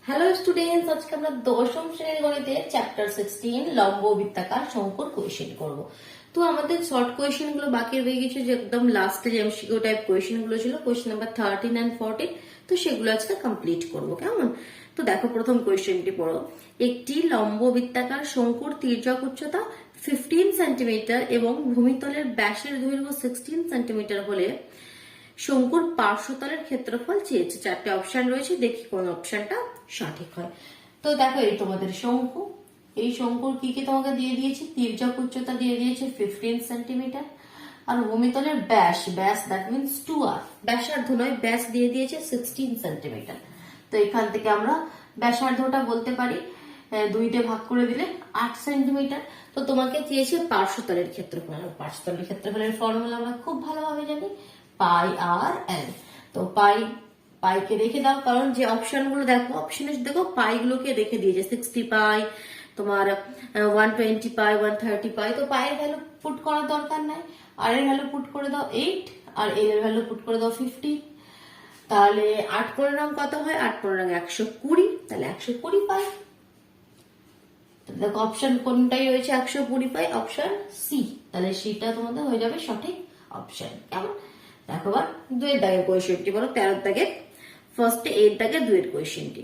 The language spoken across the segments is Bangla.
হ্যালো স্টুডেন্টস, আজকে আমরা দশম শ্রেণীর গণিতে চ্যাপ্টার 16 লম্ব বৃত্তাকার শঙ্কুর কোয়েশ্চেন করব। তো আমাদের শর্ট কোয়েশ্চেন গুলো বাকি রয়ে গেছে, যে একদম লাস্টে যে এমসিকিউ টাইপ কোয়েশ্চেন গুলো ছিল, কোয়েশ্চেন নাম্বার 13 এন্ড 14। তো সেগুলো আজকে কমপ্লিট করব, কেমন? তো দেখো, প্রথম কোয়েশ্চেনটি পড়ো। একটি লম্ব বৃত্তাকার শঙ্কুর তির্যক উচ্চতা 15 সেন্টিমিটার এবং ভূমিতলের ব্যাসের দৈর্ঘ্য 16 সেন্টিমিটার হলে শঙ্কুর পার্শ্বতলের ক্ষেত্রফল চেয়েছে। চারটে অপশন রয়েছে, দেখি কোন অপশনটা সঠিক হয়। তো দেখো, এই তোমাদের শঙ্কু, এই শঙ্কুর কি কি তোমাকে দিয়ে দিয়েছে? তির্যক উচ্চতা দিয়ে দিয়েছে 15 সেন্টিমিটার, আর ভূমিতলের ব্যাস, দ্যাট মিনস 2r, ব্যাসার্ধ নয়, ব্যাস দিয়ে দিয়েছে 16 সেন্টিমিটার। তো এখান থেকে আমরা ব্যাসার্ধটা বলতে পারি 2 দিয়ে ভাগ করে দিলে 8 সেন্টিমিটার। তো তোমাকে দিয়েছে পার্শ্বতলের ক্ষেত্রফল। পার্শ্বতলের ক্ষেত্রফলের ফর্মুলা আমরা খুব ভালোভাবে জানি, পাই আর এল। তো পাইকে রেখে দাও, কারণ যে অপশন গুলো দেখো, অপশনে দেখো পাই গুলোকে রেখে দিয়েছে 60 পাই, তোমার 120 পাই, 130 পাই। তো পায়ের ভ্যালু পুট করার দরকার নাই, আর এর ভ্যালু পুট করে দাও 8, আর এল এর ভ্যালু পুট করে দাও 50। তাহলে 8 15 রং কত হয়? 8 15 রং 120, তাহলে 120 পাই। দেখো অপশন কোনটাই রয়েছে? 120 পাই, অপশন সি। তাহলে সেটা তোমাদের হয়ে যাবে সঠিক অপশন, কেমন? দেখো আবার 2 এর দাগের কোয়েশ্চেনটি বলো, 13 দাগের ফার্স্টে 8 দাগের 2 এর কোয়েশ্চেনটি।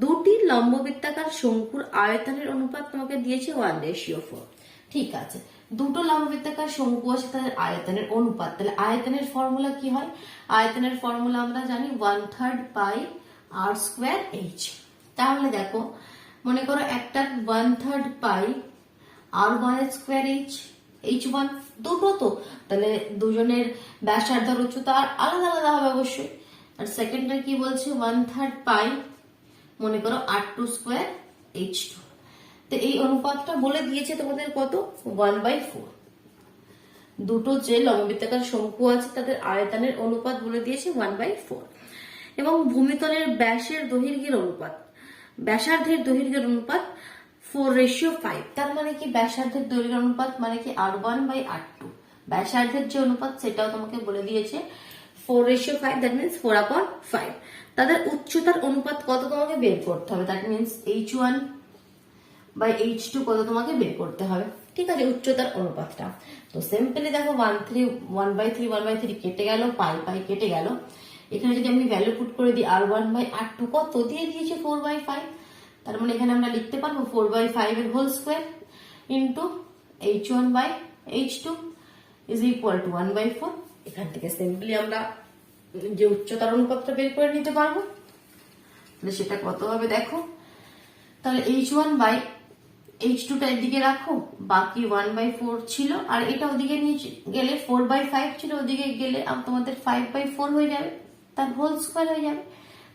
দুটি লম্ব বৃত্তাকার শঙ্কুর আয়তনের অনুপাত তোমাকে দিয়েছে 1:4। ঠিক আছে, দুটো লম্ব বৃত্তাকার শঙ্কু আছে, তাদের আয়তনের অনুপাত। তাহলে আয়তনের ফর্মুলা কি হয়? আয়তনের ফর্মুলা আমরা জানি 1/3 পাই আর স্কোয়ার এইচ। তাহলে দেখো, মনে করো একটা 1/3 পাই আর 1 স্কোয়ার এইচ, h1 দুটো, তো তাহলে দুজনের ব্যাসার্ধ উচ্চতা আলাদা আলাদা হবে অবশ্যই। আর সেকেন্ডটা কি বলছে? 1/3 পাই, মনে করো r2 স্কোয়ার h2। তো এই অনুপাতটা বলে দিয়েছে তোমাদের কত? 1/4। দুটো যে লম্ববৃত্তাকার শঙ্কু আছে তাদের আয়তনের অনুপাত বলে দিয়েছে 1/4। এবং ভূমিতলের ব্যাসের দৈর্ঘ্যের অনুপাত, ব্যাসার্ধের দৈর্ঘ্যের অনুপাত 4:5। তার মানে কি? ব্যাসার্ধের দৈর্ঘ্যের অনুপাত মানে কি? r1/r2। ব্যাসার্ধের যে অনুপাত সেটাও তোমাকে বলে দিয়েছে 4:5, দ্যাট মিনস 4/5। তাদের উচ্চতার অনুপাত কত তোমাকে বের করতে হবে, দ্যাট মিনস h1/h2 কত তোমাকে বের করতে হবে। ঠিক আছে, উচ্চতার অনুপাতটা। তো সিম্পলি দেখো, 1/3 কেটে গেল, পাই কেটে গেল। এখানে যদি আমি ভ্যালু পুট করে দিই r1/r2 কত দিয়ে দিয়েছে? 4/5। তার মানে এখানে আমরা লিখতে পারবো 4/5 এর whole square into h1/h2 is equal to 1/4। এখান থেকে সিম্পলি আমরা যে উচ্চতার অনুপাতটা বের করে নিতে পারবো। তাহলে সেটা কত হবে দেখো, তাহলে h1/h2 টা এদিকে রাখো, বাকি 1/4 ছিল, আর এটা ওদিকে নিয়ে গেলে 4/5 ছিল, ওদিকে গেলে তোমাদের 5/4 হয়ে যাবে, তার হোল স্কোয়ার হয়ে যাবে।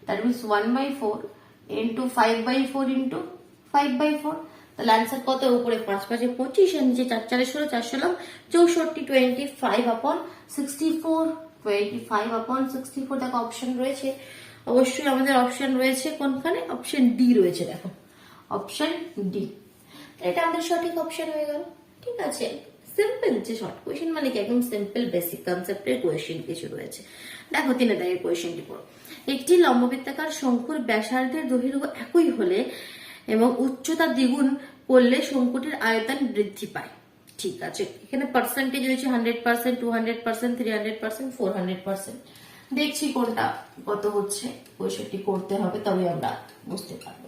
That means 1/4 into 5/4 into 5/4। তাহলে আনসার কত? উপরে 5 5 25, আর নিচে 4 4 16, 4 16 64, 25/64, 25/64। দেখো অপশন রয়েছে, অবশ্যই আমাদের অপশন রয়েছে কোনখানে? অপশন ডি রয়েছে, দেখো অপশন ডি। এটা আমাদের সঠিক অপশন হয়ে গেল। ঠিক আছে, সিম্পল যে শর্ট কোয়েশ্চেন মানে কি, একদম সিম্পল বেসিক কনসেপ্টের কোয়েশ্চেন কিছু রয়েছে। দেখো 3 দাগের কোয়েশ্চেনটি পড়ো। একটি লম্ববৃত্তাকার শঙ্কুর ব্যাসার্ধের দৈর্ঘ্য একই হলে এবং উচ্চতা দ্বিগুণ করলে শঙ্কুটির আয়তন বৃদ্ধি পায়। ঠিক আছে, এখানে পার্সেন্টেজ রয়েছে 100%, 200%, 300%, 400%। দেখছি কোনটা কত হচ্ছে, কোয়েশ্চেনটি করতে হবে, তবে আমরা বুঝতে পারবো।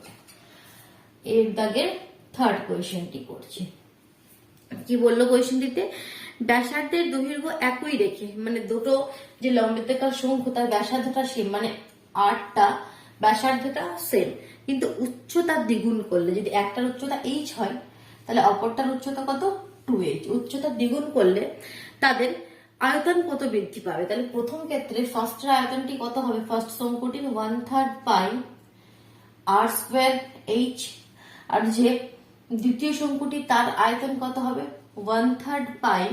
এর দাগের থার্ড কোয়েশ্চেনটি করছি। কি বললো কোয়েশ্চেনটিতে? ব্যাসার্ধের দৈর্ঘ্য একই রেখে, মানে দুটো যে লম্ববৃত্তাকার শঙ্কু তার ব্যাসার্ধটা সেম, মানে 8টা ব্যাসার্ধটা সেম, কিন্তু উচ্চতা দ্বিগুণ করলে, যদি একটার উচ্চতা h হয় তাহলে অপরটার উচ্চতা কত? 2h। উচ্চতা দ্বিগুণ করলে তাদের আয়তন কত বৃদ্ধি পাবে? তাহলে প্রথম ক্ষেত্রে ফার্স্টের আয়তনটি কত হবে? ফার্স্ট শঙ্কুটির 1/3 পাই আর স্কোয়ার এইচ, আর যে দ্বিতীয় শঙ্কুটি তার আয়তন কত হবে? 1/3 পাই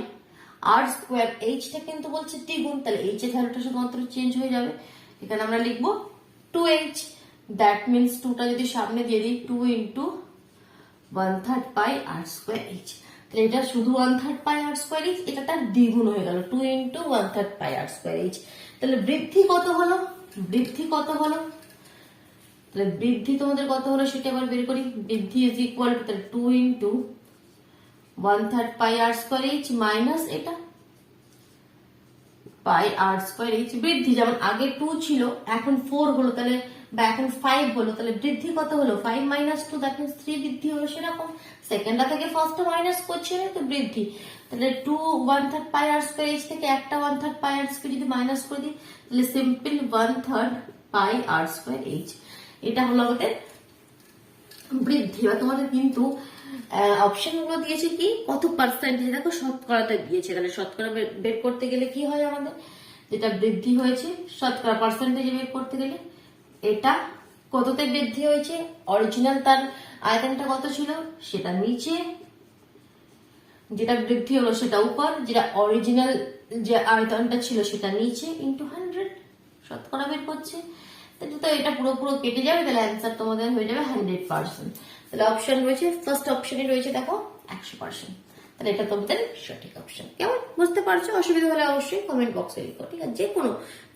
আর স্কোয়ার এইচটা কিন্তু বলছে দ্বিগুণ, তাহলে এইচ এর ভ্যালুটা শুধুমাত্র চেঞ্জ হয়ে যাবে। এখানে আমরা লিখবো 2h, দ্যাট মিনস 2টা যদি সামনে দিয়ে দিই, 2 ইন্টু 1/3 পাই আর স্কোয়ার এইচ। তাহলে এটা শুধু 1/3 পাই আর স্কোয়ার এইচ, এটা তার দ্বিগুণ হয়ে গেল, 2 ইন্টু 1/3 পাই আর স্কোয়ার এইচ। তাহলে বৃদ্ধি কত হলো? বৃদ্ধি কত হলো? তাহলে বৃদ্ধি তোমাদের কত হলো সেটা আবার বের করি। বৃদ্ধি ইজ ইকুয়াল টু তাহলে 2 ইন্টু 1/3 পাই আর স্কোয়ার এইচ মাইনাস এটা পাই আর স্কোয়ার এইচ। বৃদ্ধি যেমন আগে 2 ছিল এখন 4 হলো, তাহলে বা এখন 5 হলো, তাহলে বৃদ্ধি কত হলো 5 মাইনাস 2, দ্যাট মিন্স 3 বৃদ্ধি হলো। সেরকম সেকেন্ডটা থেকে ফার্স্টটা মাইনাস করছে তো বৃদ্ধি, তাহলে 2 1/3 পাই আর স্কোয়ার এইচ থেকে একটা 1/3 পাই আর স্কোয়ার যদি মাইনাস করে দিই তাহলে সিম্পল 1/3 পাই আর স্কোয়ার এইচ। এটা হলো আমাদের বৃদ্ধি। বা তোমাদের কিন্তু অপশন গুলো দিয়েছে কি কত পার্সেন্টেজ, দেখো শতকরাতে দিয়েছে, তাহলে শতকরা বের করতে গেলে কি হয় আমাদের, যেটা বৃদ্ধি হয়েছে শতকরা পার্সেন্টেজ বের করতে গেলে এটা কততে বৃদ্ধি হয়েছে, অরিজিনাল তার আয়তনটা কত ছিল সেটা নিচে, যেটা বৃদ্ধি হলো সেটা উপর, যেটা অরিজিনাল যে আয়তনটা ছিল সেটা নিচে ইন্টু 100 শতকরা বের করছে। তো এটা পুরো কেটে যাবে, তাহলে অ্যান্সার তোমাদের হয়ে যাবে 100%। তাহলে অপশন রয়েছে, ফার্স্ট অপশনে রয়েছে দেখো 100%, তাহলে এটা তোমাদের সঠিক অপশন। কেমন বুঝতে পারছো? অসুবিধা হলে অবশ্যই কমেন্ট বক্সে লিখো, ঠিক আছে?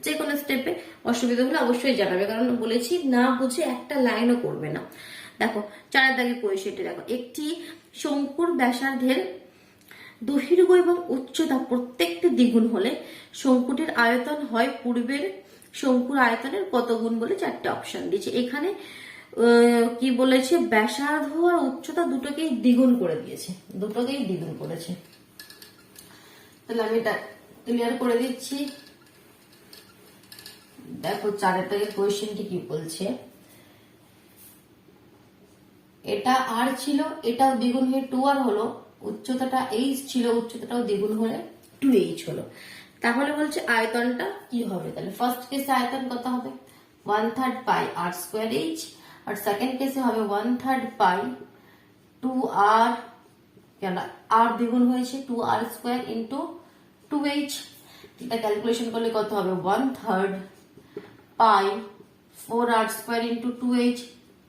যে কোনো স্টেপে অসুবিধা হলে অবশ্যই জানাবে, কারণ বলেছি না বুঝে একটা লাইনও করবে না। দেখো 4 দাগে কোয়েশ্চেনটি দেখো, একটি শঙ্কুর ব্যাসার্ধের দৈর্ঘ্য এবং উচ্চতা প্রত্যেকটি দ্বিগুণ হলে শঙ্কুটির আয়তন হয় পূর্বের শঙ্কুর আয়তনের কত গুণ বলে 4টে অপশন দিয়েছে। এখানে কি বলেছে, ব্যাসার্ধ আর উচ্চতা দুটোকেই দ্বিগুণ করে দিয়েছে, দুটোকেই দ্বিগুণ করেছে। তাহলে আমি এটা ক্লিয়ার করে দিচ্ছি। দেখো 4 থেকে কোয়েশ্চেনটি কি বলছে, এটা আর ছিল, এটাও দ্বিগুণ হয়ে 2r হলো, উচ্চতাটা h ছিল, উচ্চতাটাও দ্বিগুণ হলে 2h হলো। তাহলে বলছে আয়তনটা কি হবে, তাহলে ফার্স্ট কেসে আয়তন কত হবে 1/3 পাই আর স্কোয়ার এইচ, আর সেকেন্ড কেসে হবে 1/3 পাই 2r, কেন আর দ্বিগুণ হয়েছে 2r স্কোয়ার ইন্টু 2h। এটা ক্যালকুলেশন করলে কত হবে 1/3 পাই 4r স্কোয়ার ইন্টু 2h,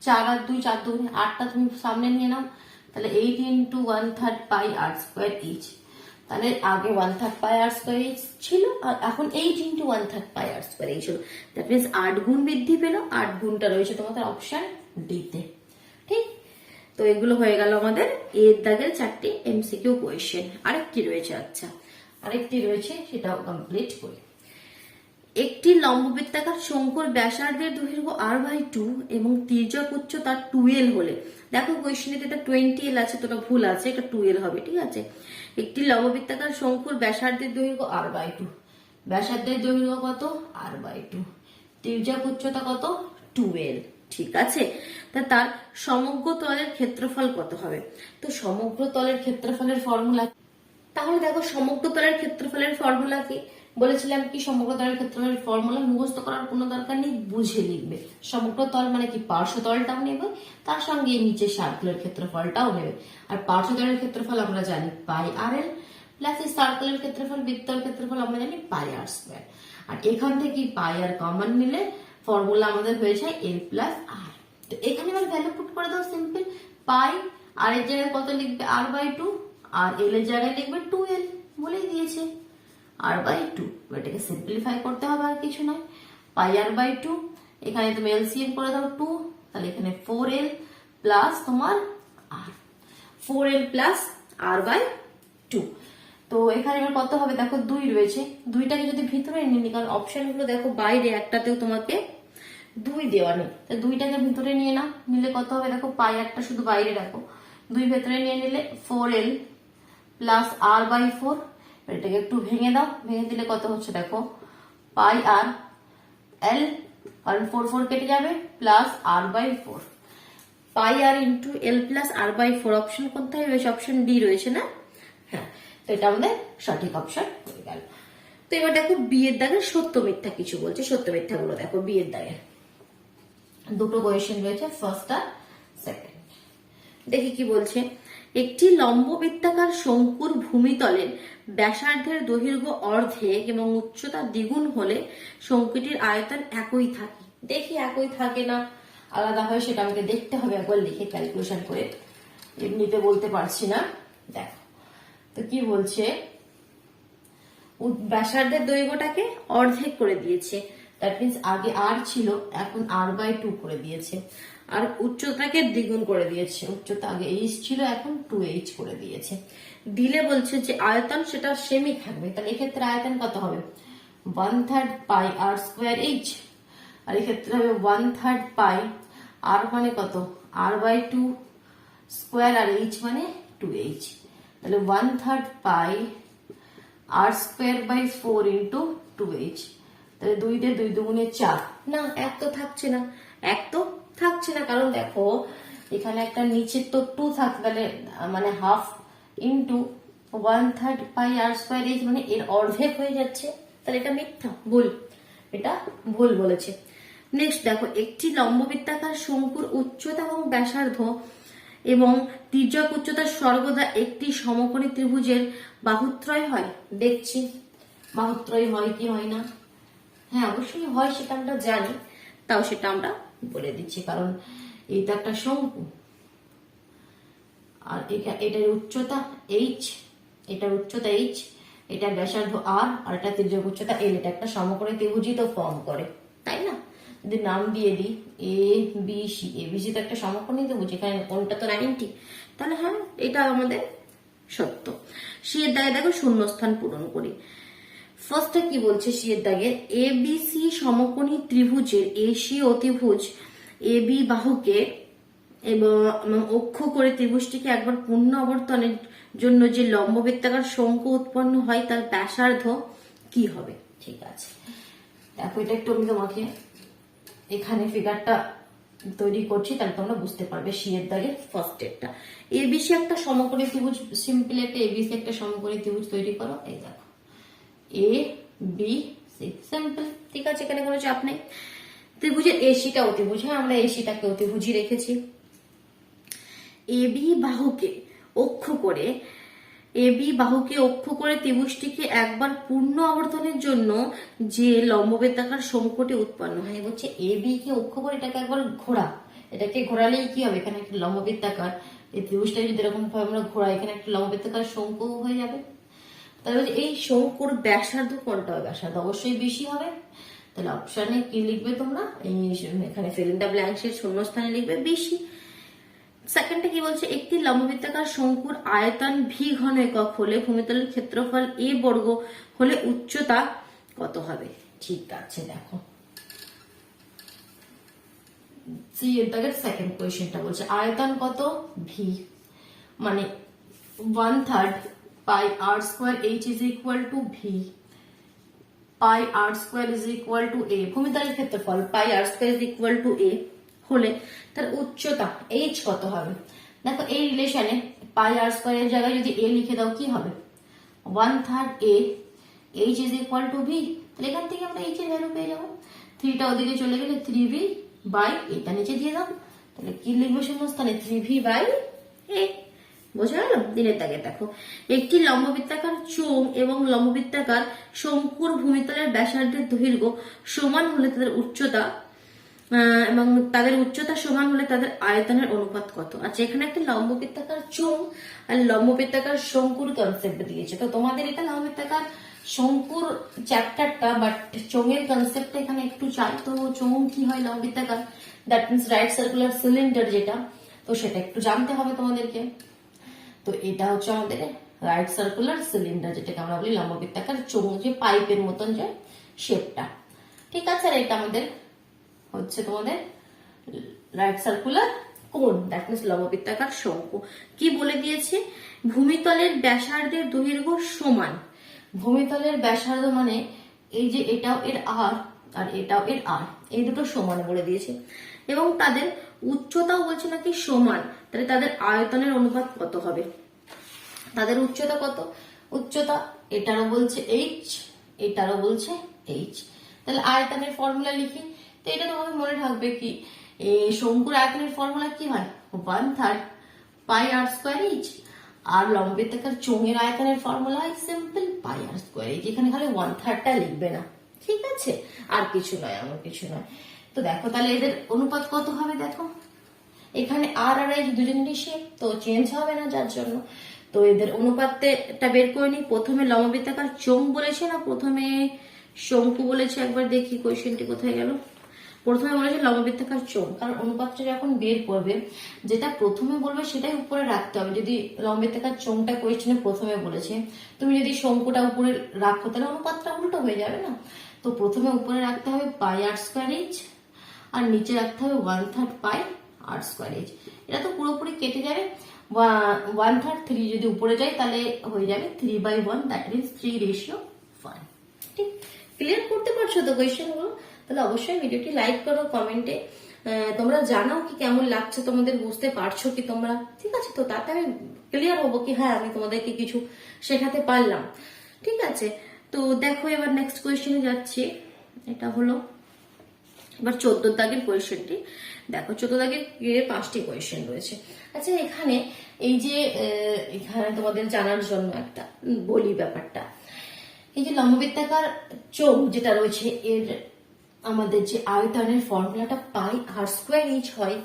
4 আর 2 4 2 8টা তুমি সামনে নিয়ে নাও, তাহলে 8 ইন্টু 1/3 পাই আর স্কোয়ার এইচ। তাহলে আগে 1/3 পাই আর স্কোয়ার এইচ ছিল, আর এখন 8 ইন্টু 1/3 পাই আর স্কোয়ার এইচ হলো। দ্যাট মিনস 8 গুণ বৃদ্ধি পেল, 8 গুণটা রয়েছে তোমাদের অপশন ডি তে। ঠিক, তো এগুলো হয়ে গেল আমাদের এর দাগের 4টি এমসিকিউ কোয়েশ্চেন। আরেকটি রয়েছে, আচ্ছা আরেকটি রয়েছে, সেটাও কমপ্লিট করি। একটি লম্ববৃত্তাকার শঙ্কুর ব্যাসার্ধের দৈর্ঘ্য r/2 এবং তির্যক উচ্চতা 2l হলে, দেখো কোয়েশ্চেনে এটা 20l আছে, তোটা ভুল আছে, এটা 2l হবে, ঠিক আছে? একটি লম্ববৃত্তাকার শঙ্কুর ব্যাসার্ধের দৈর্ঘ্য r/2, ব্যাসার্ধের দৈর্ঘ্য কত r/2, তির্যক উচ্চতা কত 2l, ঠিক আছে? তার সমগ্র তলের ক্ষেত্রফল কত হবে? তো সমগ্র তলের ক্ষেত্রফলের ফর্মুলা, তাহলে দেখো সমগ্র তলের ক্ষেত্রফলের ফর্মুলা কি বলেছিলাম, কি সমগ্র তলের ক্ষেত্রফলের ফর্মুলা মুখস্থ করার কোনো দরকার নেই, বুঝে লিখবে। সমগ্র তল মানে কি পার্শ্বতলটাও নেবে, তার সঙ্গে নিচে সার্কেলের ক্ষেত্রফলটাও নেবে। আর পার্শ্বতলের ক্ষেত্রফল আমরা জানি পাই আর এল, প্লাস এই সার্কেলের ক্ষেত্রফল বৃত্তের ক্ষেত্রফল আমরা জানি পাই আর স্কোয়ার। আর এখান থেকে পাই আর কমন নিলে ফর্মুলা আমাদের হয়ে যায় এল প্লাস আর। তো এখানে এবার ভ্যালু পুট করে দাও সিম্পল, পাই আর এর জায়গায় কত লিখবে r/2, আর এল এর জায়গায় লিখবে 2l, বলেই দিয়েছে r/2। এটাকে সিম্পলিফাই করতে হবে, আর কিছু নয়। পাই r/2, এখানে তুমি এলসিএম করে দাও 2, তাহলে এখানে 4l প্লাস তোমার r, 4l প্লাস r/2। তো এখানে এবার কত হবে দেখো 2 রয়েছে, 2টাকে যদি ভিতরে নিয়ে নি, কারণ অপশনগুলো দেখো বাইরে একটাতেও তোমাকে 2 দেওয়া নেই, তো 2টাকে ভিতরে নিয়ে নাও, নিলে কত হবে দেখো, পাই একটা শুধু বাইরে রাখো, 2 ভেতরে নিয়ে নিলে 4l প্লাস r/4, এটাকে একটু ভেঙে দাও, ভেঙে দিলে কত হচ্ছে দেখো, পাই আর এল, কারণ 4 4 কেটে যাবে, প্লাস r/4, পাই আর into L plus r/4। Option কোনটাই রয়েছে, অপশন ডি রয়েছে না? হ্যাঁ, তো এটা আমাদের সঠিক অপশন হয়ে গেল। তো এবার দেখো বি এর দাগের সত্য মিথ্যা কিছু বলছে, সত্য মিথ্যা গুলো দেখো। বি এর দাগের দুটো কোয়েশ্চেন রয়েছে, ফার্স্ট আর সেকেন্ড। দেখি কি বলছে, একটি লম্ববৃত্তাকার শঙ্কুর ভূমিতলের ব্যাসার্ধের দৈর্ঘ্য অর্ধেক এবং উচ্চতা দ্বিগুণ হলে শঙ্কুটির আয়তন একই থাকে। দেখি একই থাকে না আলাদা হয়, সেটা আমাকে দেখতে হবে একবার লিখে ক্যালকুলেশন করে, এমনিতে বলতে পারছি না। দেখো তো কি বলছে, ব্যাসার্ধের দৈর্ঘ্যটাকে অর্ধেক করে দিয়েছে, দ্যাট মিনস আগে আর ছিল, এখন r/2 করে দিয়েছে। আর উচ্চতাকে দ্বিগুণ করে দিয়েছে, উচ্চতা আগে h ছিল, এখন 2h করে দিয়েছে। দিলে বলছে যে আয়তন সেটা সেমই থাকবে, তাহলে এক্ষেত্রে আয়তন কত হবে 1/3 পাই r²h, আর এক্ষেত্রে হবে 1/3 পাই r মানে কত r/2 স্কোয়ার, আর h মানে 2h, তাহলে 1/3 পাই r²/4 ইন্টু 2h, তাহলে 2 দিয়ে 2 দুগুণে 4। না, এক তো থাকছে না, এক তো থাকছে না, কারণ দেখো এখানে একটা নিচে তো 2 থাকবে, তাহলে মানে হাফ ইন্টু 1/3 পাই r²h মানে এর অর্ধেক হয়ে যাচ্ছে, তাহলে এটা মিথ্যা, ভুল, এটা ভুল বলেছে। নেক্সট দেখো, একটি লম্ববৃত্তাকার শঙ্কুর উচ্চতা এবং ব্যাসার্ধ এবং তির্যক উচ্চতা সর্বদা একটি সমকোণী ত্রিভুজের বাহুত্রয় হয়। দেখছি বাহুত্রয় হয় কি হয় না। হ্যাঁ, অবশ্যই হয়, সেটা আমরা জানি, তাও সেটা আমরা বলে দিচ্ছি, কারণ এইটা একটা শঙ্কু, আর এটার উচ্চতা h, এটার উচ্চতা h, এটা ব্যাসার্ধ r, আর এটা তির্যক উচ্চতা l, এটা একটা সমকোণী ত্রিভুজই তো ফর্ম করে, তাই না? যদি নাম দিয়ে দিই ABC, ABC তো একটা সমকোণী ত্রিভুজ, এখানে কোণটা তো 90, তাহলে হ্যাঁ এটা আমাদের সত্য। সি এর দাগে দেখো শূন্যস্থান পূরণ করি। ফার্স্টে কি বলছে সি এর দাগে, ABC সমকোণী ত্রিভুজের AC অতিভুজ AB বাহুকে এবং অক্ষ করে ত্রিভুজটিকে একবার পূর্ণ আবর্তনের জন্য যে লম্ববৃত্তাকার শঙ্কু উৎপন্ন হয় তার ব্যাসার্ধ কি হবে। ঠিক আছে, দেখো এটা একটু আমি তোমাকে এখানে ফিগারটা তৈরি করছি, তাহলে তোমরা বুঝতে পারবে। সি এর দাগে ফার্স্ট এরটা, এবিসি একটা সমকোণী ত্রিভুজ, সিম্পল একটা এবিসি একটা সমকোণী ত্রিভুজ তৈরি করো। এই দেখো এ বি সি, সিম্পল, ঠিক আছে, এখানে কোনো চাপ নেই। ত্রিভুজের এসিটা অতিভুজ, হ্যাঁ আমরা এসিটাকে অতিভুজই রেখেছি। এবি বাহুকে অক্ষ করে, এবি বাহুকে অক্ষ করে ত্রিভুজটিকে একবার পূর্ণ আবর্তনের জন্য যে লম্ববৃত্তাকার শঙ্কুটি উৎপন্ন হয়। বলছে এবি কে অক্ষ করে এটাকে একবার ঘোরা, এটাকে ঘোরালেই কি হবে, এখানে একটা লম্ববৃত্তাকার, এই ত্রিভুজটাকে যদি এরকম ভাবে আমরা ঘোরাই, এখানে একটা লম্ববৃত্তাকার শঙ্কু হয়ে যাবে। তাহলে এই শঙ্কুর ব্যাসার্ধ কোনটা হবে, ব্যাসার্ধ অবশ্যই বেশি হবে। তাহলে অপশনে কি লিখবে তোমরা, এই এখানে ফিল ইন দ্য ব্ল্যাঙ্কস এর শূন্যস্থানে লিখবে বেশি। সেকেন্ডটা কি বলছে, একটি লম্ববৃত্তাকার শঙ্কুর আয়তন ভি ঘন একক হলে ভূমিতলের ক্ষেত্রফল এ বর্গ হলে উচ্চতা কত হবে। ঠিক আছে, দেখো সি এর দাগের সেকেন্ড কোয়েশ্চেনটা বলছে আয়তন কত ভি, মানে 1/3 পাই r² h is equal to v, pi r² is equal to a, ভূমিতলের ক্ষেত্রফল পাই r² is equal to a হলে তার উচ্চতা h কত হবে। দেখো এই রিলেশনে পাই r² এর জায়গায় যদি a লিখে দাও কি হবে 1/3 a, h is equal to v, তাহলে এখান থেকে আমরা h এর ভ্যালু পেয়ে যাবো। 3টা ওদিকে চলে গেলে 3v বাই এটা নিচে দিয়ে দাও, তাহলে কি লিখবো শূন্যস্থানে 3v বাই a। বোঝা গেল। দিনের দাগে দেখো, একটি লম্ববৃত্তাকার চোঙ এবং লম্ববৃত্তাকার শঙ্কুর ভূমিতলের ব্যাসার্ধের দৈর্ঘ্য সমান হলে তাদের উচ্চতা এবং তাদের উচ্চতা সমান হলে তাদের আয়তনের অনুপাত কত। আচ্ছা, এখানে একটা লম্ববৃত্তাকার চোঙ আর লম্ববৃত্তাকার শঙ্কুর কনসেপ্ট দিয়েছে, তো তোমাদের এটা লম্ববৃত্তাকার শঙ্কুর চ্যাপ্টারটা, বাট চোঙের কনসেপ্টটা এখানে একটু চাই। তো চোঙ কি হয়, লম্ববৃত্তাকার, that means right circular cylinder যেটা, তো সেটা একটু জানতে হবে তোমাদেরকে। তো এটা হচ্ছে আমাদের রাইট সার্কুলার সিলিন্ডার, যেটাকে আমরা বলি লম্ববৃত্তাকার চোঙ, যে পাইপের মতন যে শেপটা। ঠিক আছে, আর এটা আমাদের হচ্ছে তোমাদের রাইট সার্কুলার কোণ, দ্যাট মিনস লম্ববৃত্তাকার শঙ্কু। কি বলে দিয়েছে, ভূমিতলের ব্যাসার্ধের দৈর্ঘ্য সমান, ভূমিতলের ব্যাসার্ধ মানে এই যে এটাও এর আর আর এটাও এর আর, এই দুটো সমান বলে দিয়েছে, এবং তাদের উচ্চতাও বলছে নাকি সমান, তাহলে তাদের আয়তনের অনুপাত কত হবে। তাদের উচ্চতা কত, উচ্চতা এটারও বলছে h, এটারও বলছে h, তাহলে আয়তনের ফর্মুলা লিখি। তো এটা তোমাকে মনে থাকবে কি, শঙ্কুর আয়তনের ফর্মুলা কি হয় 1/3 পাই r² h, আর লম্ববৃত্তাকার চোঙের আয়তনের ফর্মুলা হয় সিম্পল পাই r² h, এখানে খালি 1/3টা লিখবে না, ঠিক আছে, আর কিছু নয়, এমন কিছু নয়। তো দেখো তাহলে এদের অনুপাত কত হবে, দেখো এখানে আর আর h দুজনেরই শেপ, তো চেঞ্জ হবে না, যার জন্য তো এদের অনুপাতটা বের করে নি। প্রথমে লম্ববৃত্তাকার চোঙ বলেছে না, প্রথমে শঙ্কু বলেছে, একবার দেখি কোয়েশ্চেনটি কোথায় গেল। প্রথমে বলেছে লম্ববৃত্তাকার চোঙ, কারণ অনুপাতটা যখন বের করবে যেটা প্রথমে বলবে সেটাই উপরে রাখতে হবে। যদি লম্ববৃত্তাকার চোঙটা কোয়েশ্চেনে প্রথমে বলেছে, তুমি যদি শঙ্কুটা উপরে রাখো তাহলে অনুপাতটা উল্টো হয়ে যাবে না। তো প্রথমে উপরে রাখতে হবে পাই আর স্কোয়ার এইচ, আর নিচে রাখতে হবে 1/3 পাই আর স্কোয়ার এইচ। এটা তো পুরোপুরি কেটে যাবে। 1/3 3 যদি উপরে যায় তাহলে হয়ে যাবে 3/1, দ্যাট মিনস 3:1। ঠিক, ক্লিয়ার করতে পারছো তো কোয়েশ্চেন গুলো? তাহলে অবশ্যই ভিডিওটি লাইক করো, কমেন্টে তোমরা জানাও কি কেমন লাগছে, তোমাদের বুঝতে পারছো কি তোমরা, ঠিক আছে? তো তাতে আমি ক্লিয়ার হবো কি হ্যাঁ আমি তোমাদেরকে কিছু শেখাতে পারলাম, ঠিক আছে? তো দেখো এবার নেক্সট কোয়েশ্চেনে যাচ্ছি। এটা হলো এবার 14 দাগের কোয়েশ্চেনটি। দেখো 14 দাগের 5টি কোয়েশ্চেন রয়েছে। আচ্ছা, এখানে এই যে এখানে তোমাদের জানার জন্য একটা বলি ব্যাপারটা, এই যে লম্ববৃত্তাকার চোঙ যেটা রয়েছে এর আমাদের যে আয়তনের ফর্মুলাটা পাই আর স্কোয়ার এইচ হয়,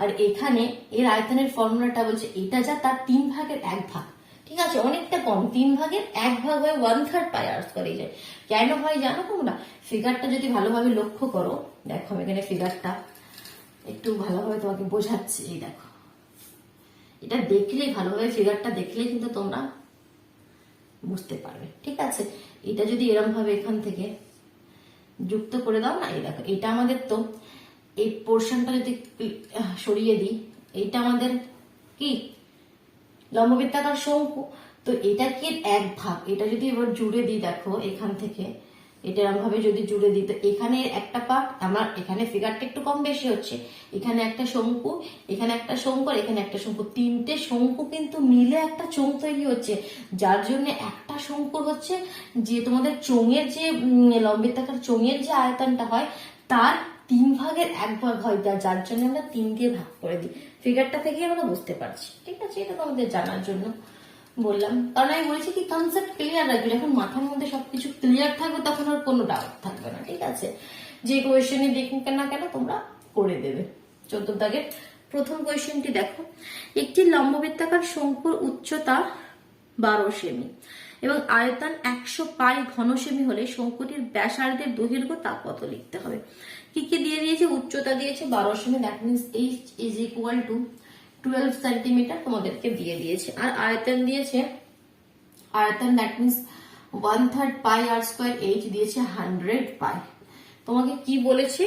আর এখানে এর আয়তনের ফর্মুলাটা বলছে এটা যা তার 3 ভাগের 1 ভাগ, ঠিক আছে? অনেকটা কম, 3 ভাগের 1 ভাগ হয় 1/3 পাই আর স্কোয়ার এইচ হয়। কেন হয় জানো তোমরা? ফিগারটা যদি ভালোভাবে লক্ষ্য করো, দেখো আমি এখানে ফিগারটা একটু ভালোভাবে তোমাকে বোঝাচ্ছি। এই দেখো, এটা দেখলেই ভালোভাবে ফিগারটা দেখলেই কিন্তু তোমরা বুঝতে পারবে, ঠিক আছে? এটা যদি এরকম ভাবে এখান থেকে যুক্ত করে দাও না, এই দেখো এটা আমাদের, তো এই পোর্শনটা যদি সরিয়ে দিই, এইটা আমাদের কি লম্ববৃত্তাকার শঙ্কু, তো এটা কি 1 ভাগ। এটা যদি এবার জুড়ে দিই, দেখো এখান থেকে এটা এরকম ভাবে যদি জুড়ে দিই, তো এখানে একটা পার্ট আমার, এখানে ফিগারটা একটু কম বেশি হচ্ছে, এখানে একটা শঙ্কু, এখানে একটা শঙ্কু, আর এখানে একটা শঙ্কু, 3টে শঙ্কু কিন্তু মিলে একটা চোঙ তৈরি হচ্ছে, যার জন্য একটা শঙ্কু হচ্ছে যে তোমাদের চোঙের যে লম্ববৃত্তাকার চোঙের যে আয়তনটা হয় তার 3 ভাগের 1 ভাগ হয়, যার জন্য আমরা 3 দিয়ে ভাগ করে দিই। ফিগারটা থেকে আমরা বুঝতে পারছি, ঠিক আছে? এটা তোমাদের জানার জন্য বললাম, কারণ আমি বলেছি কি কনসেপ্ট ক্লিয়ার রাখবে, যখন মাথার মধ্যে সবকিছু ক্লিয়ার থাকবে তখন আর কোনো ডাউট থাকবে না, ঠিক আছে? যে কোয়েশ্চেনই দেখুন না কেন তোমরা করে দেবে। 14 দাগের প্রথম কোয়েশ্চেনটি দেখো, একটি লম্ববৃত্তাকার শঙ্কুর উচ্চতা 12 সেমি এবং আয়তন 100 পাই ঘন সেমি হলে শঙ্কুটির ব্যাসার্ধের দৈর্ঘ্য তা কত লিখতে হবে। কি কি দিয়ে দিয়েছে? উচ্চতা দিয়েছে 12 সেমি, that means h is equal to 12 centimetre তোমাদেরকে দিয়ে দিয়েছে, আর আয়তন দিয়েছে, আয়তন that means 1/3 pi R square h দিয়েছে 100 পাই। তোমাকে কি বলেছে?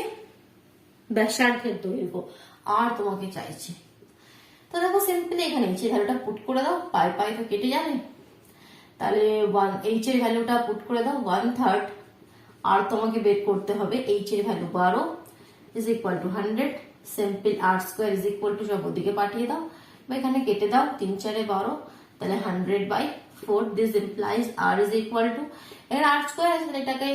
ব্যাসার্ধের দৈর্ঘ্য, আর তোমাকে চাইছে। তো দেখো সিম্পলি এখানে এইচ এর ভ্যালুটা পুট করে দাও, পাই পাই তো কেটে যাবে, তাহলে এইচ এর ভ্যালুটা পুট করে দাও 1/3, আর তোমাকে বের করতে হবে এইচ এর value 12 is equal to 100, simple r square is equal to সব ওদিকে পাঠিয়ে দাও বা এখানে কেটে দাও, 3 4 12, তাহলে 100/4, this implies r is equal to, এর আর স্কোয়ার আছে এটাকে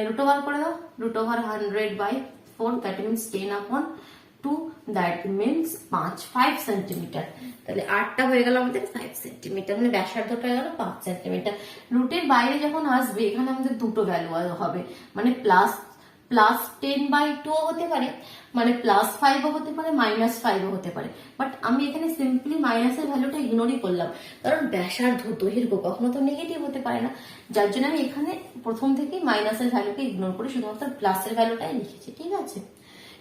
রুট ওভার করে দাও, root over 100/4, that means 10/2, that means 5 centimetre. তাহলে 8টা হয়ে গেল আমাদের 5 সেন্টিমিটার, মানে ব্যাসার্ধটা হয়ে গেল 5 সেন্টিমিটার। রুটের বাইরে যখন আসবে এখানে আমাদের দুটো ভ্যালু হবে, মানে প্লাস 10/2 হতে পারে, মানে +5ও হতে পারে, -5ও হতে পারে, বাট আমি এখানে সিম্পলি মাইনাসের ভ্যালুটা ইগনোরই করলাম, কারণ ব্যাসার্ধ দৈর্ঘ্য কখনো তো নেগেটিভ হতে পারে না, যার জন্য আমি এখানে প্রথম থেকেই মাইনাসের ভ্যালুকে ইগনোর করে শুধুমাত্র প্লাসের ভ্যালুটাই লিখেছি, ঠিক আছে?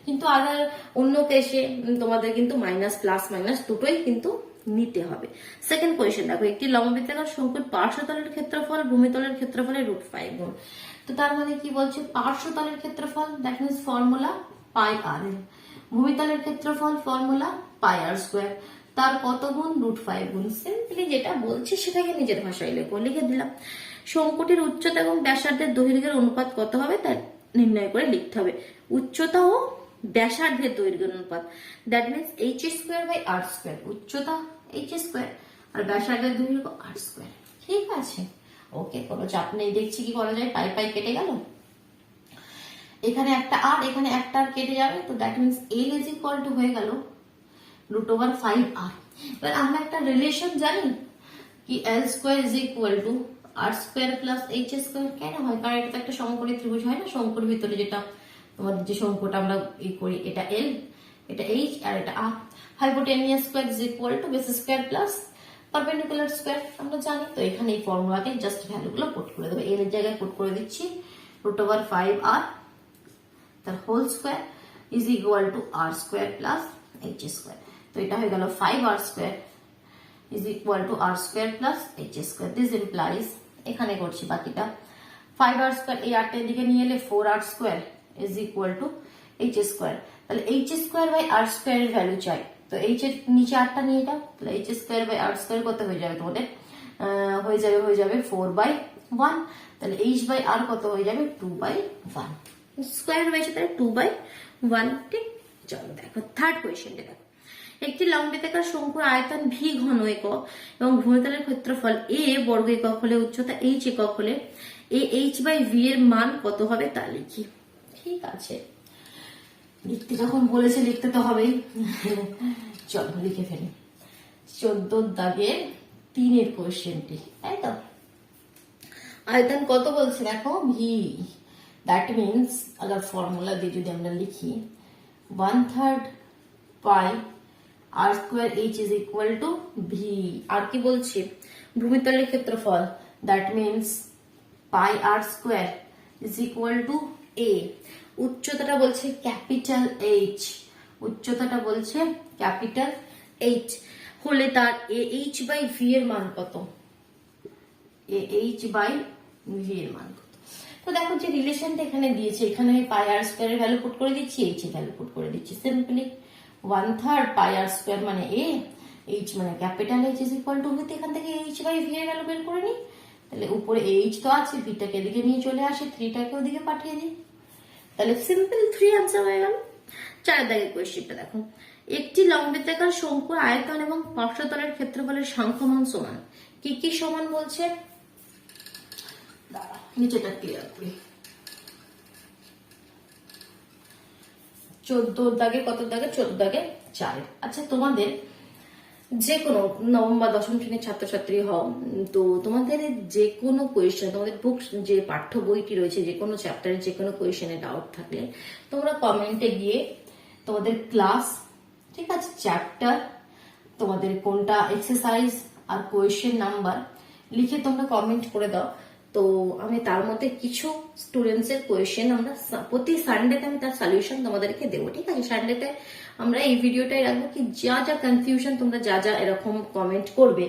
কিন্তু আদার অন্য কেসে তোমাদের কিন্তু মাইনাস প্লাস মাইনাস দুটোই কিন্তু নিতে হবে। সেকেন্ড কোয়েশ্চেন দেখো, একটি লম্ববৃত্তাকার শঙ্কুর পার্শ্বতলের ক্ষেত্রফল ভূমিতলের ক্ষেত্রফলের √5 গুণ। তো তার মানে কি বলছে? পার্শ্বতলের ক্ষেত্রফল দ্যাট মিনস ফর্মুলা পাই আর এল, ভূমিতলের ক্ষেত্রফল ফর্মুলা পাই আর স্কোয়ার, তার কত গুণ? √5 গুণ। সিম্পলি যেটা বলছে সেটাকে নিজের ভাষায় লেখো, লিখে দিলাম। শঙ্কুটির উচ্চতা এবং ব্যাসার্ধের দৈর্ঘ্যের অনুপাত কত হবে তা নির্ণয় করে লিখতে হবে। উচ্চতা ও ব্যাসার্ধের দৈর্ঘ্যের অনুপাত, দ্যাট মিনস h²/r², উচ্চতা h² আর ব্যাসার্ধের দৈর্ঘ্য r², ঠিক আছে? ওকে, কোনো চাপ নেই। দেখছি কি করা যায়, পাই পাই কেটে গেল, এখানে একটা আর এখানে একটা আর কেটে যাবে, তো that means l is equal two হয়ে গেল √5r। এবার আমরা একটা রিলেশন জানি কি l² is equal two r² plus h²। কেন হয়? কারণ এটা তো একটা সমকোণী ত্রিভুজ হয় না, শঙ্কুর ভিতরে যেটা তোমাদের যে শঙ্কুটা আমরা করি, এটা l, এটা h আর এটা r। Hypotenuse square is equal two base square plus perpendicular square, আমরা জানি। তো এখানে এই ফর্মুলাতে জাস্ট ভ্যালুগুলো পুট করে দেবো, l এর জায়গায় পুট করে দিচ্ছি √5r তার whole square is equal to r square plus h square. তো এটা হয়ে গেল 5r square is equal to r square plus h square. This implies, এখানে করছি বাকিটা, 5r স্কোয়ার এই আটটার দিকে নিয়ে এলে 4r square is equal to H square. তাহলে H square by R square এর ভ্যালু চাই, তো এইচ এর নিচে আটটা নিয়ে এটা, তাহলে H square by R square কত হয়ে যাবে তোমাদের, হয়ে যাবে 4/1। তাহলে এইচ বাই আর কত হয়ে যাবে 2/1, স্কোয়ার হয়েছে তাহলে 2/1। ঠিক, চলো দেখো থার্ড কোয়েশ্চেনটা দেখো। একটি লম্বিতাকার শঙ্কুর আয়তন ভি ঘন একক এবং ভূমিতলের ক্ষেত্রফল এ বর্গ একক হলে উচ্চতা এইচ একক হলে এ এইচ বাই ভি এর মান কত হবে তা লিখি। ঠিক আছে, লিখতে যখন বলেছে লিখতে তো হবেই, চলো লিখে ফেলি। 14 দাগের 3 কোয়েশ্চেনটি, তাই তো। আয়তন কত বলছে দেখো, ভি, দ্যাট মিনস আবার ফর্মুলা দিয়ে যদি আমরা লিখি 1/3 pi R square H is equal to V. আর কি বলছে, ভূমিতলের ক্ষেত্রফল, that means pi R square is equal to A. উচ্চতাটা বলছে ক্যাপিটাল এইচ, উচ্চতাটা বলছে ক্যাপিটাল এইচ হলে তার এ এইচ বাই ভি এর মান কত, এ এইচ বাই ভি এর মান কত। তো দেখো যে রিলেশনটা এখানে দিয়েছে, এখানে আমি পাই আর স্কোয়ার এর ভ্যালু পুট করে দিচ্ছি, এইচ এর ভ্যালু পুট করে দিচ্ছি, সিম্পলি 1/3 পাই আর স্কোয়ার মানে এ, এইচ মানে capital H is equal to V. এখান থেকে এইচ বাই ভি এর ভ্যালু বের করে নিই, তাহলে উপরে এইচ তো আছে, ভিটাকে এদিকে নিয়ে চলে আসে, 3টাকে ওদিকে পাঠিয়ে দিই, তাহলে সিম্পল 3 আনসার হয়ে গেল। 4 দাগের কোয়েশ্চেনটা দেখো। একটি লম্বিতাকার শঙ্কুর আয়তন এবং পার্শ্বতলের ক্ষেত্রফলের সংখ্যমান সমান। কি কি সমান বলছে, নিচেটা ক্লিয়ার করি। 14 দাগে, কত দাগে, 14 দাগে 4। আচ্ছা, তোমাদের যে কোনো নবম বা দশম শ্রেণীর ছাত্রছাত্রী হও, তো তোমাদের যে কোনো কোয়েশ্চেন, তোমাদের বুক যে পাঠ্য বইটি রয়েছে, যে কোনো চ্যাপ্টারে যে কোনো কোয়েশ্চেনে ডাউট থাকলে তোমরা কমেন্টে গিয়ে তোমাদের ক্লাস, ঠিক আছে, চ্যাপ্টার, তোমাদের কোনটা এক্সারসাইজ আর কোয়েশ্চেন নাম্বার লিখে তোমরা কমেন্ট করে দাও। তো আমি তার মধ্যে কিছু স্টুডেন্টস এর কোয়েশ্চেন আমরা প্রতি সানডেতে আমি তার সলিউশন তোমাদেরকে দেবো। ঠিক আছে, সানডেতে আমরা এই ভিডিওটাই রাখবো কি যা যা কনফিউশন তোমরা যা যা এরকম কমেন্ট করবে,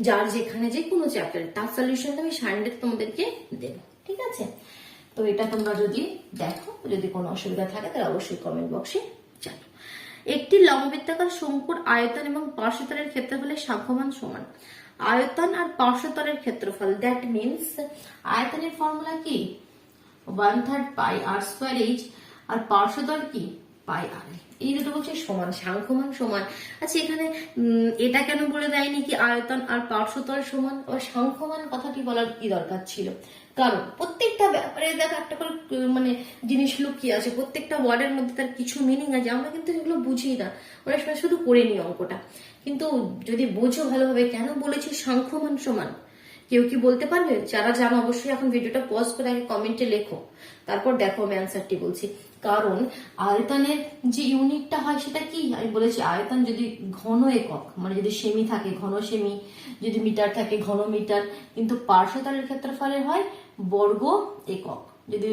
যার যেখানে যে কোনো চ্যাপ্টারে, তার সলিউশন আমি সানডেতে তোমাদেরকে দেবো। ঠিক আছে, তো এটা তোমরা যদি দেখো, যদি কোনো অসুবিধা থাকে তাহলে অবশ্যই কমেন্ট বক্সে জানো। একটি লম্ববৃত্তাকার শঙ্কুর আয়তন এবং পার্শ্বতলের ক্ষেত্রফলের সংখ্যমান সমান। আয়তন আর পার্শ্বতলের ক্ষেত্রফল, দ্যাট মিনস আয়তনের ফর্মুলা কি 1/3 পাই আর স্কোয়ার এইচ, আর পার্শ্বতল কি পাই আর, এই দুটো বলছে সমান, সংখ্যমান সমান। আচ্ছা, এখানে এটা কেন বলে দেয়নি কি আয়তন আর পার্শ্বতল সমান ও সংখ্যমান কথাটি বলার কি দরকার ছিল? কারণ প্রত্যেকটা ব্যাপারে দেখো একটা করে মানে জিনিস লুকিয়ে আছে, প্রত্যেকটা ওয়ার্ডের মধ্যে তার কিছু মিনিং আছে, আমরা কিন্তু সেগুলো বুঝি না, অনেক সময় শুধু করে নিই অঙ্কটা। কিন্তু যদি বোঝো ভালোভাবে কেন বলেছি সংখ্যমান সমান, কেউ কি বলতে পারবে? যারা জানো অবশ্যই এখন ভিডিওটা পজ করে আগে কমেন্টে লেখো, তারপর দেখো আমি অ্যান্সারটি বলছি। কারণ আয়তনের যে ইউনিটটা হয় সেটা কি, আমি বলেছি আয়তন যদি ঘন একক, মানে যদি সেমি থাকে ঘন সেমি, যদি মিটার থাকে ঘন মিটার, কিন্তু পার্শ্বতলের ক্ষেত্রফলের হয় বর্গ একক। যদি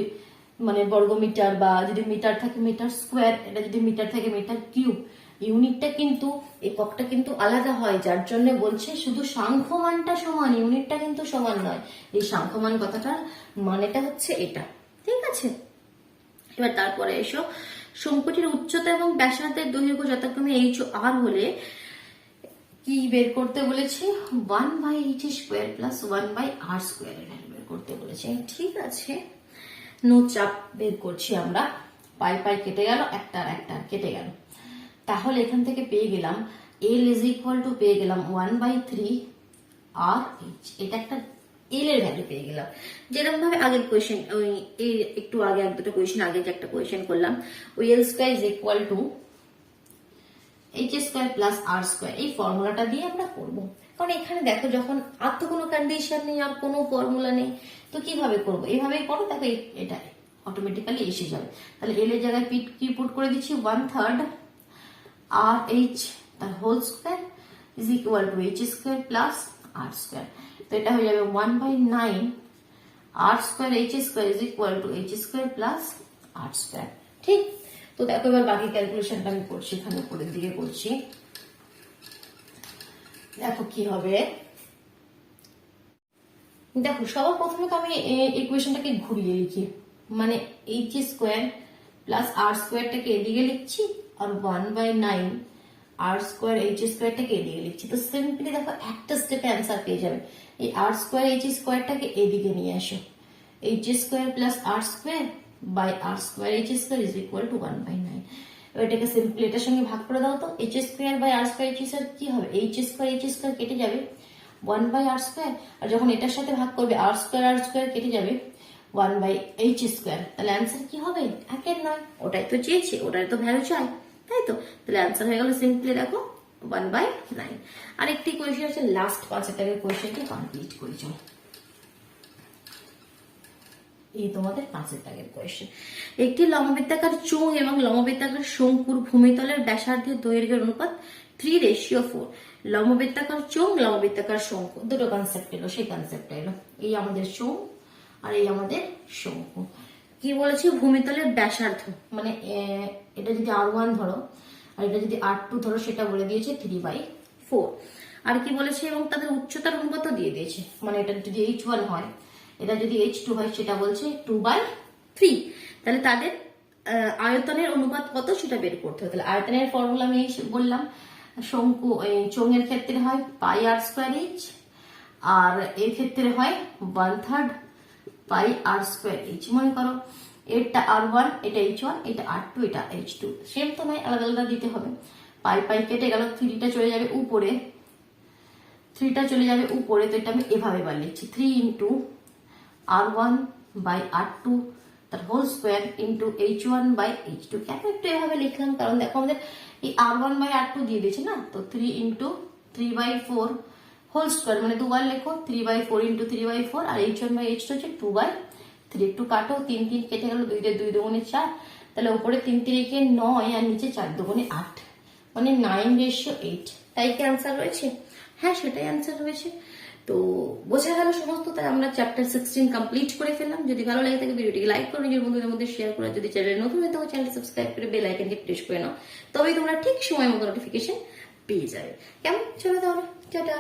মানে বর্গ মিটার, বা যদি মিটার থাকে মিটার স্কোয়ার, এটা যদি মিটার থাকে মিটার কিউব, ইউনিটটা কিন্তু এককটা কিন্তু আলাদা হয়, যার জন্য বলছে শুধু সংখ্যমানটা সমান, ইউনিটটা কিন্তু সমান নয়। এই সংখ্যমান কথাটার মানেটা হচ্ছে এটা। ঠিক আছে, এবার তারপরে এসো, শঙ্কুটির উচ্চতা এবং ব্যাসার্ধের দৈর্ঘ্য যথাক্রমে এইচ ও আর হলে কি বের করতে বলেছে, 1/h square plus 1/r square এর ভ্যালু বের করতে বলেছে। ঠিক আছে, নো চাপ, বের করছি আমরা। পাই পাই কেটে গেল, একটা আর একটা কেটে গেল, তাহলে এখান থেকে পেয়ে গেলাম এল ইজ ইকুয়াল টু, পেয়ে গেলাম 1/3 আর এইচ, এটা একটা এল এর ভ্যালু পেয়ে গেলাম। যেরকম ভাবে আগের কোয়েশ্চেন, ওই একটু আগে এক দুটো কোয়েশ্চেন আগে যে একটা কোয়েশ্চেন করলাম, ওই L square is equal to H square plus R square, এই ফর্মুলাটা দিয়ে আমরা করবো। কারণ এখানে দেখো যখন আর তো কোনো কন্ডিশন নেই, আর কোনো ফর্মুলা নেই, তো কিভাবে করবো, এইভাবেই করো, দেখো এটা অটোমেটিক্যালি এসে যাবে। তাহলে এল এর জায়গায় কি পুট করে দিচ্ছি, 1/3 আর এইচ তার whole square is equal to H square plus R square. তো এটা হয়ে যাবে 1/9 r square h square is equal to h square plus r square. ঠিক, তো দেখো এবার বাকি ক্যালকুলেশনটা আমি করছি, এখানে উপরের দিকে করছি। দেখো কি হবে, দেখো সবার প্রথমে তো আমি ইকুয়েশনটাকে ঘুরিয়ে লিখি, মানে h স্কয়ার প্লাস r স্কয়ারটাকে এদিকে লিখছি আর 1/9 r স্কয়ার h স্কয়ারটাকে এদিকে লিখছি। তো সিম্পলি দেখো একটা স্টেপে অ্যান্সার পেয়ে যাবে। এই r স্কয়ার h স্কয়ারটাকে এদিকে নিয়ে আসো, h square plus r square by r square h square is equal to 1/9। এটাকে সিম্পলি এটার সঙ্গে ভাগ করে দাও তো, h square by r square h square কি হবে, h স্কয়ার কেটে যাবে 1/r স্কয়ার, আর যখন এটার সাথে ভাগ করবে r স্কয়ার কেটে যাবে 1/h স্কয়ার। তাহলে অ্যান্সার কি হবে, 1/9। ওটাই তো চেয়েছি, ওটাই তো ভ্যালু চাই, তাই তো। তাহলে অ্যান্সার হয়ে গেল সিম্পলি দেখো 1/9। আর একটি কোয়েশ্চেন আছে, লাস্ট 5 টাকার কোয়েশ্চেনটি কমপ্লিট করি চলো। এই তোমাদের 5 টাকার কোয়েশ্চেন। একটি লম্ববৃত্তাকার চোঙ এবং লম্ববৃত্তাকার শঙ্কুর ভূমিতলের ব্যাসার্ধের দৈর্ঘ্যের অনুপাত 3:4। লম্ববৃত্তাকার চোঙ, লম্ববৃত্তাকার শঙ্কু, দুটো কনসেপ্ট এলো, সেই কনসেপ্টটা এলো। এই আমাদের চোঙ আর এই আমাদের শঙ্কু। কি বলেছে, ভূমিতলের ব্যাসার্ধ, মানে এটা যদি r1 ধরো আর এটা যদি r2 ধরো, সেটা বলে দিয়েছে 3/4। আর কি বলেছে, এবং তাদের উচ্চতার অনুপাতও দিয়ে দিয়েছে, মানে এটা যদি h1 হয়, এটা যদি h2 হয়, সেটা বলছে 2/3। তাহলে তাদের আয়তনের অনুপাত কত সেটা বের করতে হবে। তাহলে আয়তনের ফর্মুলা আমি বললাম, শঙ্কু চোঙের ক্ষেত্রে হয় পাই r স্কয়ার h, আর এর ক্ষেত্রে হয় 1/3 পাই r স্কয়ার h। মনে করো এটা r1, এটা h1, এটা r2, এটা h2, সেম তো নয়, আলাদা আলাদা দিতে হবে। পাই পাই কেটে গেল, 3টা চলে যাবে উপরে, 3টা চলে যাবে উপরে, তো এটা আমি এভাবে বার লিখছি, 3 ইন্টু r1 বাই r2 তার whole square into h1 by h2। কেন একটু এভাবে লিখলাম, কারণ দেখো আমাদের এই r1 বাই r2 দিয়ে দিয়েছে না, তো 3 ইন্টু 3/4 হোল স্কোয়ার, মানে দুবার লেখো, 3/4 into 3/4, R h1 by h2 হচ্ছে 2/3। একটু কাটো, 3 3 কেটে গেল, 2 2 2 4, তাহলে উপরে 3 3 9 আর নিচে 4 2 8, মানে 9:8। তাই কি অ্যান্সার রয়েছে? হ্যাঁ, সেটাই অ্যান্সার রয়েছে। তো বোঝা গেল সমস্ত। তাই আমরা চ্যাপ্টার 16 কমপ্লিট করে ফেললাম। যদি ভালো লাগে থাকে ভিডিওটিকে লাইক করো, নিজের বন্ধুদের মধ্যে শেয়ার করো, যদি চ্যানেলে নতুন হয়ে থাকো চ্যানেলটি সাবস্ক্রাইব করে বেল আইকনটি প্রেস করে নাও, তবেই তোমরা ঠিক সময় মতো নোটিফিকেশন পেয়ে যাবে। কেমন, চলো তাহলে, টাটা।